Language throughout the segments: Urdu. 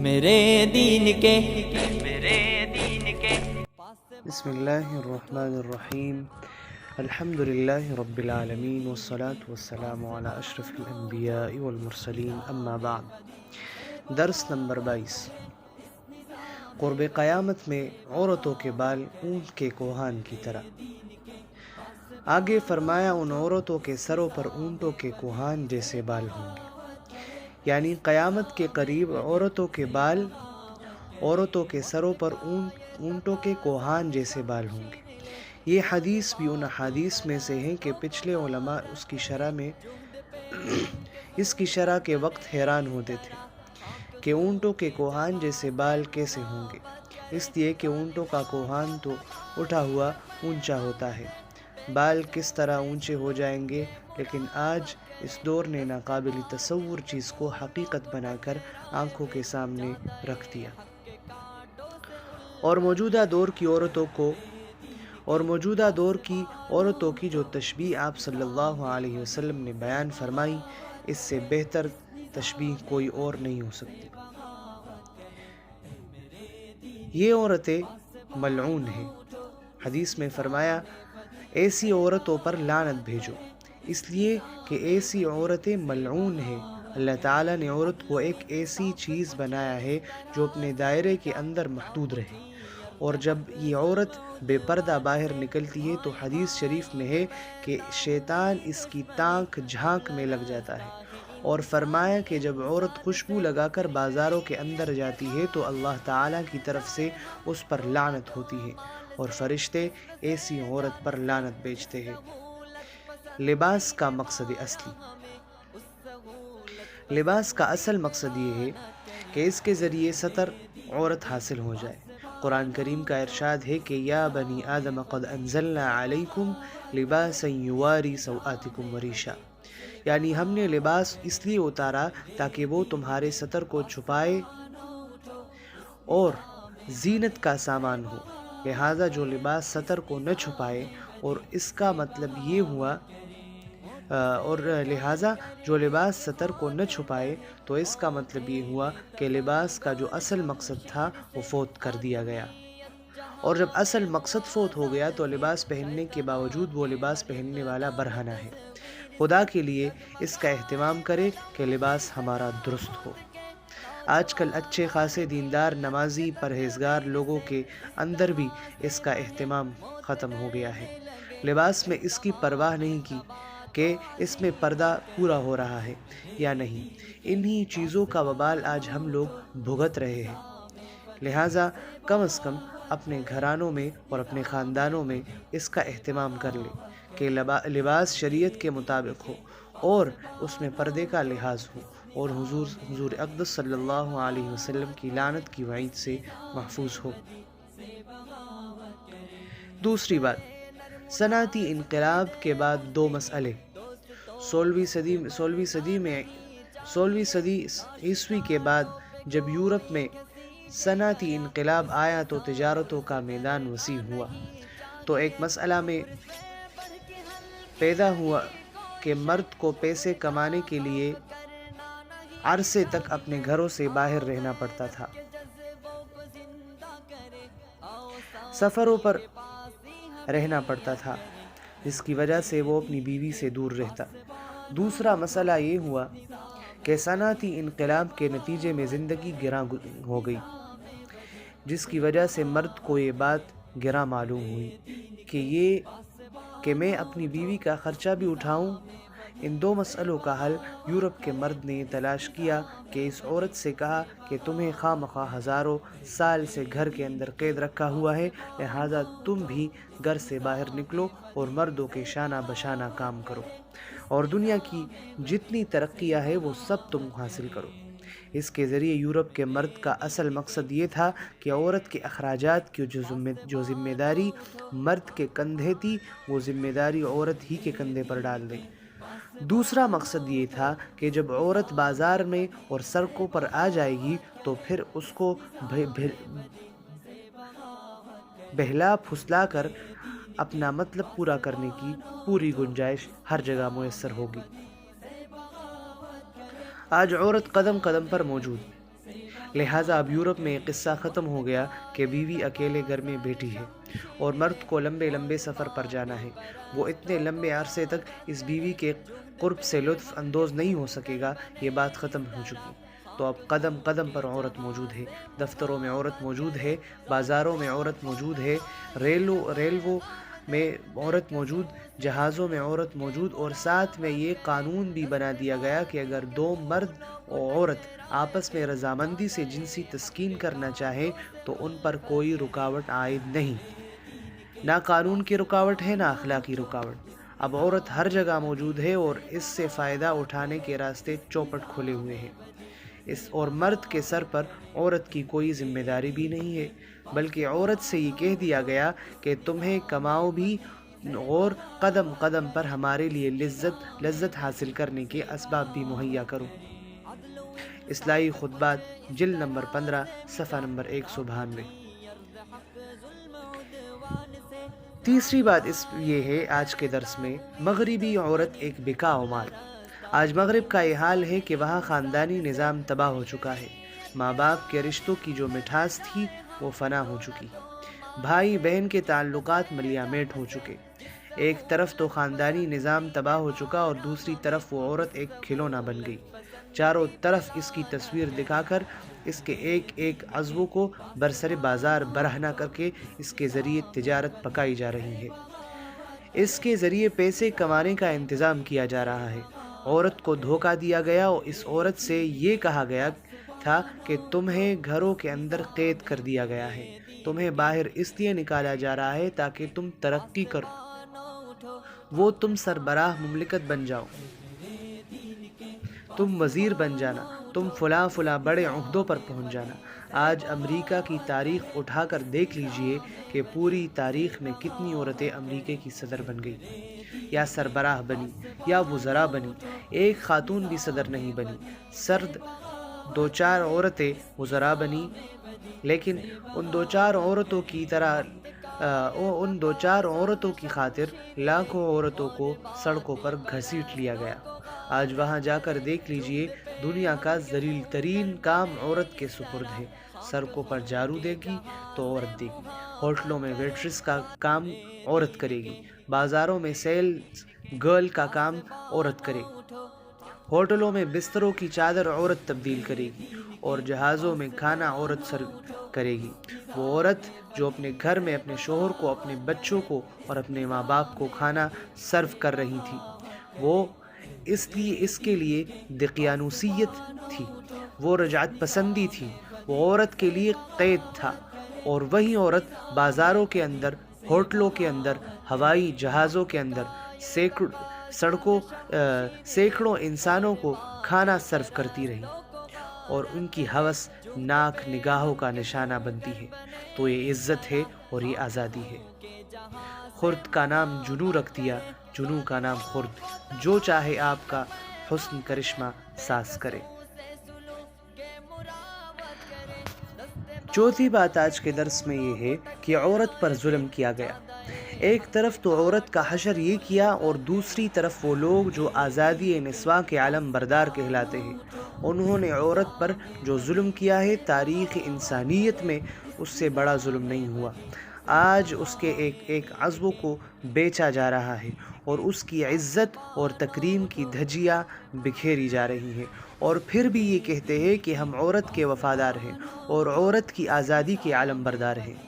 میرے دین کے بسم اللہ الرحمن الرحیم الحمد للہ رب العالمین والصلاة والسلام علی اشرف الانبیاء والمرسلین اما بعد۔ درس نمبر 22۔ قرب قیامت میں عورتوں کے بال اونٹ کے کوہان کی طرح۔ آگے فرمایا ان عورتوں کے سروں پر اونٹوں کے کوہان جیسے بال ہوں گے، یعنی قیامت کے قریب عورتوں کے بال عورتوں کے سروں پر اونٹوں کے کوہان جیسے بال ہوں گے۔ یہ حدیث بھی ان حدیث میں سے ہیں کہ پچھلے علماء اس کی شرح کے وقت حیران ہوتے تھے کہ اونٹوں کے کوہان جیسے بال کیسے ہوں گے، اس لیے کہ اونٹوں کا کوہان تو اٹھا ہوا اونچا ہوتا ہے، بال کس طرح اونچے ہو جائیں گے؟ لیکن آج اس دور نے ناقابل تصور چیز کو حقیقت بنا کر آنکھوں کے سامنے رکھ دیا، اور موجودہ دور کی عورتوں کی جو تشبیہ آپ صلی اللہ علیہ وسلم نے بیان فرمائی، اس سے بہتر تشبیہ کوئی اور نہیں ہو سکتی۔ یہ عورتیں ملعون ہیں۔ حدیث میں فرمایا ایسی عورتوں پر لعنت بھیجو، اس لیے کہ ایسی عورتیں ملعون ہیں۔ اللہ تعالیٰ نے عورت کو ایک ایسی چیز بنایا ہے جو اپنے دائرے کے اندر محدود رہے، اور جب یہ عورت بے پردہ باہر نکلتی ہے تو حدیث شریف میں ہے کہ شیطان اس کی تانک جھانک میں لگ جاتا ہے، اور فرمایا کہ جب عورت خوشبو لگا کر بازاروں کے اندر جاتی ہے تو اللہ تعالیٰ کی طرف سے اس پر لعنت ہوتی ہے، اور فرشتے ایسی عورت پر لعنت بھیجتے ہیں۔ لباس کا مقصد اصلی۔ لباس کا اصل مقصد یہ ہے کہ اس کے ذریعے ستر عورت حاصل ہو جائے۔ قرآن کریم کا ارشاد ہے کہ یا بنی آدم قد انزلنا علیکم لباسا یواری سوآتکم وریشا، یعنی ہم نے لباس اس لیے اتارا تاکہ وہ تمہارے ستر کو چھپائے اور زینت کا سامان ہو، لہٰذا جو لباس ستر کو نہ چھپائے، اور اس کا مطلب یہ ہوا لہٰذا جو لباس ستر کو نہ چھپائے تو اس کا مطلب یہ ہوا کہ لباس کا جو اصل مقصد تھا وہ فوت کر دیا گیا، اور جب اصل مقصد فوت ہو گیا تو لباس پہننے کے باوجود وہ لباس پہننے والا برہنہ ہے۔ خدا کے لیے اس کا اہتمام کرے کہ لباس ہمارا درست ہو۔ آج کل اچھے خاصے دیندار، نمازی، پرہیزگار لوگوں کے اندر بھی اس کا اہتمام ختم ہو گیا ہے۔ لباس میں اس کی پرواہ نہیں کی کہ اس میں پردہ پورا ہو رہا ہے یا نہیں۔ انہی چیزوں کا وبال آج ہم لوگ بھگت رہے ہیں۔ لہٰذا کم از کم اپنے گھرانوں میں اور اپنے خاندانوں میں اس کا اہتمام کر لیں کہ لباس شریعت کے مطابق ہو، اور اس میں پردے کا لحاظ ہو، اور حضور اقدس صلی اللہ علیہ وسلم کی لعنت کی وعید سے محفوظ ہو۔ دوسری بات، صنعتی انقلاب کے بعد دو مسئلے۔ 16ویں صدی عیسوی کے بعد جب یورپ میں صنعتی انقلاب آیا تو تجارتوں کا میدان وسیع ہوا، تو ایک مسئلہ میں پیدا ہوا کہ مرد کو پیسے کمانے کے لیے عرصے تک اپنے گھروں سے باہر رہنا پڑتا تھا، سفروں پر رہنا پڑتا تھا، جس کی وجہ سے وہ اپنی بیوی سے دور رہتا۔ دوسرا مسئلہ یہ ہوا کہ صنعتی انقلاب کے نتیجے میں زندگی گراں ہو گئی، جس کی وجہ سے مرد کو یہ بات گراں معلوم ہوئی کہ میں اپنی بیوی کا خرچہ بھی اٹھاؤں۔ ان دو مسئلوں کا حل یورپ کے مرد نے تلاش کیا کہ اس عورت سے کہا کہ تمہیں خواہ مخواہ ہزاروں سال سے گھر کے اندر قید رکھا ہوا ہے، لہٰذا تم بھی گھر سے باہر نکلو اور مردوں کے شانہ بشانہ کام کرو، اور دنیا کی جتنی ترقیاں ہیں وہ سب تم حاصل کرو۔ اس کے ذریعے یورپ کے مرد کا اصل مقصد یہ تھا کہ عورت کے اخراجات کی جو ذمہ داری مرد کے کندھے تھی، وہ ذمہ داری عورت ہی کے کندھے پر ڈال دے۔ دوسرا مقصد یہ تھا کہ جب عورت بازار میں اور سڑکوں پر آ جائے گی تو پھر اس کو بہلا پھسلا کر اپنا مطلب پورا کرنے کی پوری گنجائش ہر جگہ میسر ہوگی۔ آج عورت قدم قدم پر موجود، لہٰذا اب یورپ میں ایک قصہ ختم ہو گیا کہ بیوی اکیلے گھر میں بیٹھی ہے اور مرد کو لمبے لمبے سفر پر جانا ہے، وہ اتنے لمبے عرصے تک اس بیوی کے قرب سے لطف اندوز نہیں ہو سکے گا۔ یہ بات ختم ہو چکی، تو اب قدم قدم پر عورت موجود ہے، دفتروں میں عورت موجود ہے، بازاروں میں عورت موجود ہے، ریلووں میں عورت موجود، جہازوں میں عورت موجود، اور ساتھ میں یہ قانون بھی بنا دیا گیا کہ اگر دو مرد اور عورت آپس میں رضامندی سے جنسی تسکین کرنا چاہیں تو ان پر کوئی رکاوٹ عائد نہیں، نہ قانون کی رکاوٹ ہے نہ اخلاقی رکاوٹ۔ اب عورت ہر جگہ موجود ہے اور اس سے فائدہ اٹھانے کے راستے چوپٹ کھلے ہوئے ہیں، اور مرد کے سر پر عورت کی کوئی ذمہ داری بھی نہیں ہے، بلکہ عورت سے یہ کہہ دیا گیا کہ تمہیں کماؤ بھی اور قدم قدم پر ہمارے لیے لذت حاصل کرنے کے اسباب بھی مہیا کرو۔ اصلاحی خطبات جلد نمبر 15 صفحہ نمبر 192۔ تیسری بات یہ ہے آج کے درس میں، مغربی عورت ایک بکاؤ مال۔ آج مغرب کا یہ حال ہے کہ وہاں خاندانی نظام تباہ ہو چکا ہے، ماں باپ کے رشتوں کی جو مٹھاس تھی وہ فنا ہو چکی، بھائی بہن کے تعلقات ملیاں میٹ ہو چکے۔ ایک طرف تو خاندانی نظام تباہ ہو چکا اور دوسری طرف وہ عورت ایک کھلونا بن گئی، چاروں طرف اس کی تصویر دکھا کر اس کے ایک ایک عضو کو برسر بازار برہنہ کر کے اس کے ذریعے تجارت پکائی جا رہی ہے، اس کے ذریعے پیسے کمانے کا انتظام کیا جا رہا ہے۔ عورت کو دھوکہ دیا گیا اور اس عورت سے یہ کہا گیا تھا کہ تمہیں گھروں کے اندر قید کر دیا گیا ہے، تمہیں باہر اس لیے نکالا جا رہا ہے تاکہ تم ترقی کرو، وہ تم سربراہ مملکت بن جاؤ، تم وزیر بن جانا، تم فلاں بڑے عہدوں پر پہنچ جانا۔ آج امریکہ کی تاریخ اٹھا کر دیکھ لیجئے کہ پوری تاریخ میں کتنی عورتیں امریکہ کی صدر بن گئی، یا سربراہ بنی، یا وزراء بنی، ایک خاتون بھی صدر نہیں بنی۔ سرد دو چار عورتیں وزراء بنی، لیکن ان دو چار عورتوں کی خاطر لاکھوں عورتوں کو سڑکوں پر گھسیٹ لیا گیا۔ آج وہاں جا کر دیکھ لیجئے، دنیا کا ذلیل ترین کام عورت کے سپرد ہے۔ سڑکوں پر جھاڑو دے گی تو عورت دے گی، ہوٹلوں میں ویٹریس کا کام عورت کرے گی، بازاروں میں سیلز گرل کا کام عورت کرے گی، ہوٹلوں میں بستروں کی چادر عورت تبدیل کرے گی، اور جہازوں میں کھانا عورت سرو کرے گی۔ وہ عورت جو اپنے گھر میں اپنے شوہر کو، اپنے بچوں کو اور اپنے ماں باپ کو کھانا سرو کر رہی تھی، وہ اس کے لیے دقیانوسیت تھی، وہ رجعت پسندی تھی، وہ عورت کے لیے قید تھا، اور وہی عورت بازاروں کے اندر، ہوٹلوں کے اندر، ہوائی جہازوں کے اندر سینکڑوں انسانوں کو کھانا سرو کرتی رہی اور ان کی ہوس ناک نگاہوں کا نشانہ بنتی ہے۔ تو یہ عزت ہے اور یہ آزادی ہے۔ خرد کا نام جنو رکھ دیا، جنو کا نام خرد، جو چاہے آپ کا حسن کرشمہ ساز کرے۔ چوتھی بات آج کے درس میں یہ ہے کہ عورت پر ظلم کیا گیا۔ ایک طرف تو عورت کا حشر یہ کیا اور دوسری طرف وہ لوگ جو آزادی نسواں کے علم بردار کہلاتے ہیں، انہوں نے عورت پر جو ظلم کیا ہے، تاریخ انسانیت میں اس سے بڑا ظلم نہیں ہوا۔ آج اس کے ایک ایک عضو کو بیچا جا رہا ہے اور اس کی عزت اور تکریم کی دھجیاں بکھیری جا رہی ہیں، اور پھر بھی یہ کہتے ہیں کہ ہم عورت کے وفادار ہیں اور عورت کی آزادی کے علم بردار ہیں۔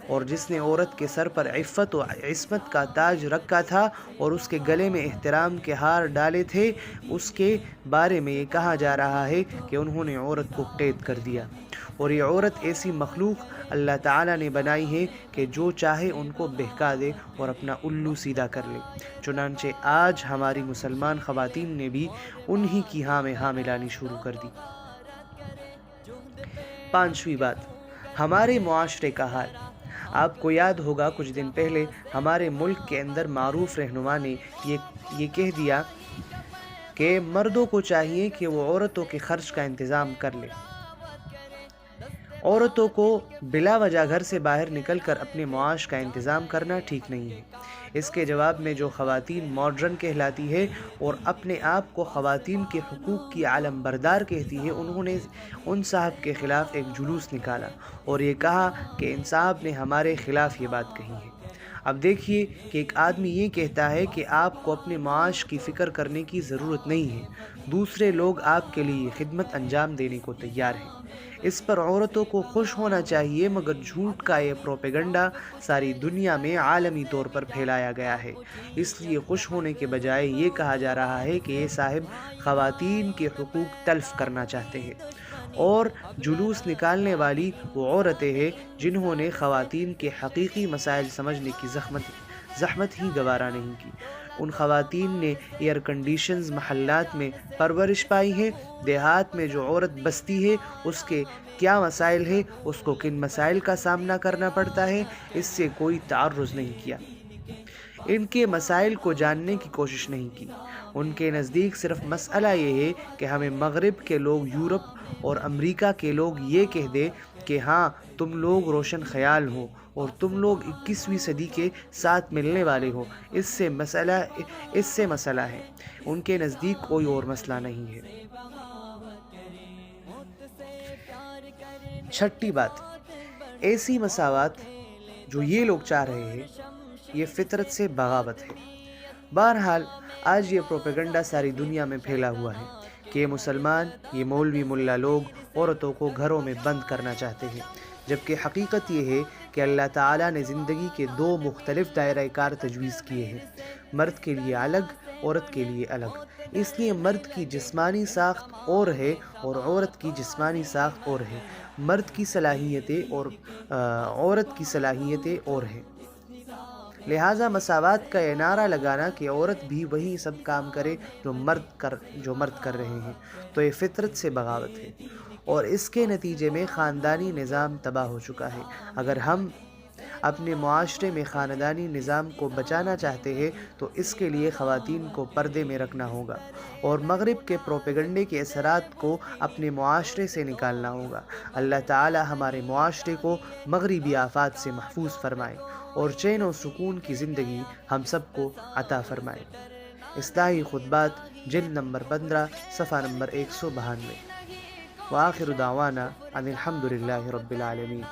اور جس نے عورت کے سر پر عفت و عصمت کا تاج رکھا تھا اور اس کے گلے میں احترام کے ہار ڈالے تھے، اس کے بارے میں یہ کہا جا رہا ہے کہ انہوں نے عورت کو قید کر دیا۔ اور یہ عورت ایسی مخلوق اللہ تعالیٰ نے بنائی ہے کہ جو چاہے ان کو بہکا دے اور اپنا الو سیدھا کر لے۔ چنانچہ آج ہماری مسلمان خواتین نے بھی انہی کی ہاں میں ہاں ملانی شروع کر دی۔ پانچویں بات، ہمارے معاشرے کا حال۔ آپ کو یاد ہوگا کچھ دن پہلے ہمارے ملک کے اندر معروف رہنما نے یہ کہہ دیا کہ مردوں کو چاہیے کہ وہ عورتوں کے خرچ کا انتظام کر لے، عورتوں کو بلا وجہ گھر سے باہر نکل کر اپنے معاش کا انتظام کرنا ٹھیک نہیں ہے۔ اس کے جواب میں جو خواتین ماڈرن کہلاتی ہے اور اپنے آپ کو خواتین کے حقوق کی علم بردار کہتی ہے، انہوں نے ان صاحب کے خلاف ایک جلوس نکالا اور یہ کہا کہ ان صاحب نے ہمارے خلاف یہ بات کہی ہے۔ اب دیکھیے کہ ایک آدمی یہ کہتا ہے کہ آپ کو اپنے معاش کی فکر کرنے کی ضرورت نہیں ہے، دوسرے لوگ آپ کے لیے خدمت انجام دینے کو تیار ہیں۔ اس پر عورتوں کو خوش ہونا چاہیے، مگر جھوٹ کا یہ پروپیگنڈا ساری دنیا میں عالمی طور پر پھیلایا گیا ہے۔ اس لیے خوش ہونے کے بجائے یہ کہا جا رہا ہے کہ یہ صاحب خواتین کے حقوق تلف کرنا چاہتے ہیں، اور جلوس نکالنے والی وہ عورتیں ہیں جنہوں نے خواتین کے حقیقی مسائل سمجھنے کی زحمت ہی گوارا نہیں کی۔ ان خواتین نے ایئر کنڈیشنز محلات میں پرورش پائی ہے، دیہات میں جو عورت بستی ہے اس کے کیا مسائل ہے، اس کو کن مسائل کا سامنا کرنا پڑتا ہے، اس سے کوئی تعرض نہیں کیا، ان کے مسائل کو جاننے کی کوشش نہیں کی۔ ان کے نزدیک صرف مسئلہ یہ ہے کہ ہمیں مغرب کے لوگ، یورپ اور امریکہ کے لوگ یہ کہہ دیں کہ ہاں تم لوگ روشن خیال ہو اور تم لوگ 21ویں صدی کے ساتھ ملنے والے ہو، اس سے مسئلہ ہے۔ ان کے نزدیک کوئی اور مسئلہ نہیں ہے۔ چھٹی بات، ایسی مساوات جو یہ لوگ چاہ رہے ہیں یہ فطرت سے بغاوت ہے۔ بہرحال آج یہ پروپیگنڈا ساری دنیا میں پھیلا ہوا ہے کہ یہ مسلمان، یہ مولوی ملا لوگ عورتوں کو گھروں میں بند کرنا چاہتے ہیں، جبکہ حقیقت یہ ہے کہ اللہ تعالیٰ نے زندگی کے دو مختلف دائرہ کار تجویز کیے ہیں، مرد کے لیے الگ، عورت کے لیے الگ۔ اس لیے مرد کی جسمانی ساخت اور ہے اور عورت کی جسمانی ساخت اور ہے، مرد کی صلاحیتیں اور عورت کی صلاحیتیں اور ہیں۔ لہٰذا مساوات کا یہ نعرہ لگانا کہ عورت بھی وہی سب کام کرے جو مرد کر رہے ہیں، تو یہ فطرت سے بغاوت ہے، اور اس کے نتیجے میں خاندانی نظام تباہ ہو چکا ہے۔ اگر ہم اپنے معاشرے میں خاندانی نظام کو بچانا چاہتے ہیں تو اس کے لیے خواتین کو پردے میں رکھنا ہوگا اور مغرب کے پروپیگنڈے کے اثرات کو اپنے معاشرے سے نکالنا ہوگا۔ اللہ تعالی ہمارے معاشرے کو مغربی آفات سے محفوظ فرمائے اور چین و سکون کی زندگی ہم سب کو عطا فرمائے۔ اصلاحی خطبات جلد نمبر 15 صفحہ نمبر 192۔ وآخر دعوانا ان الحمد للہ رب العالمین۔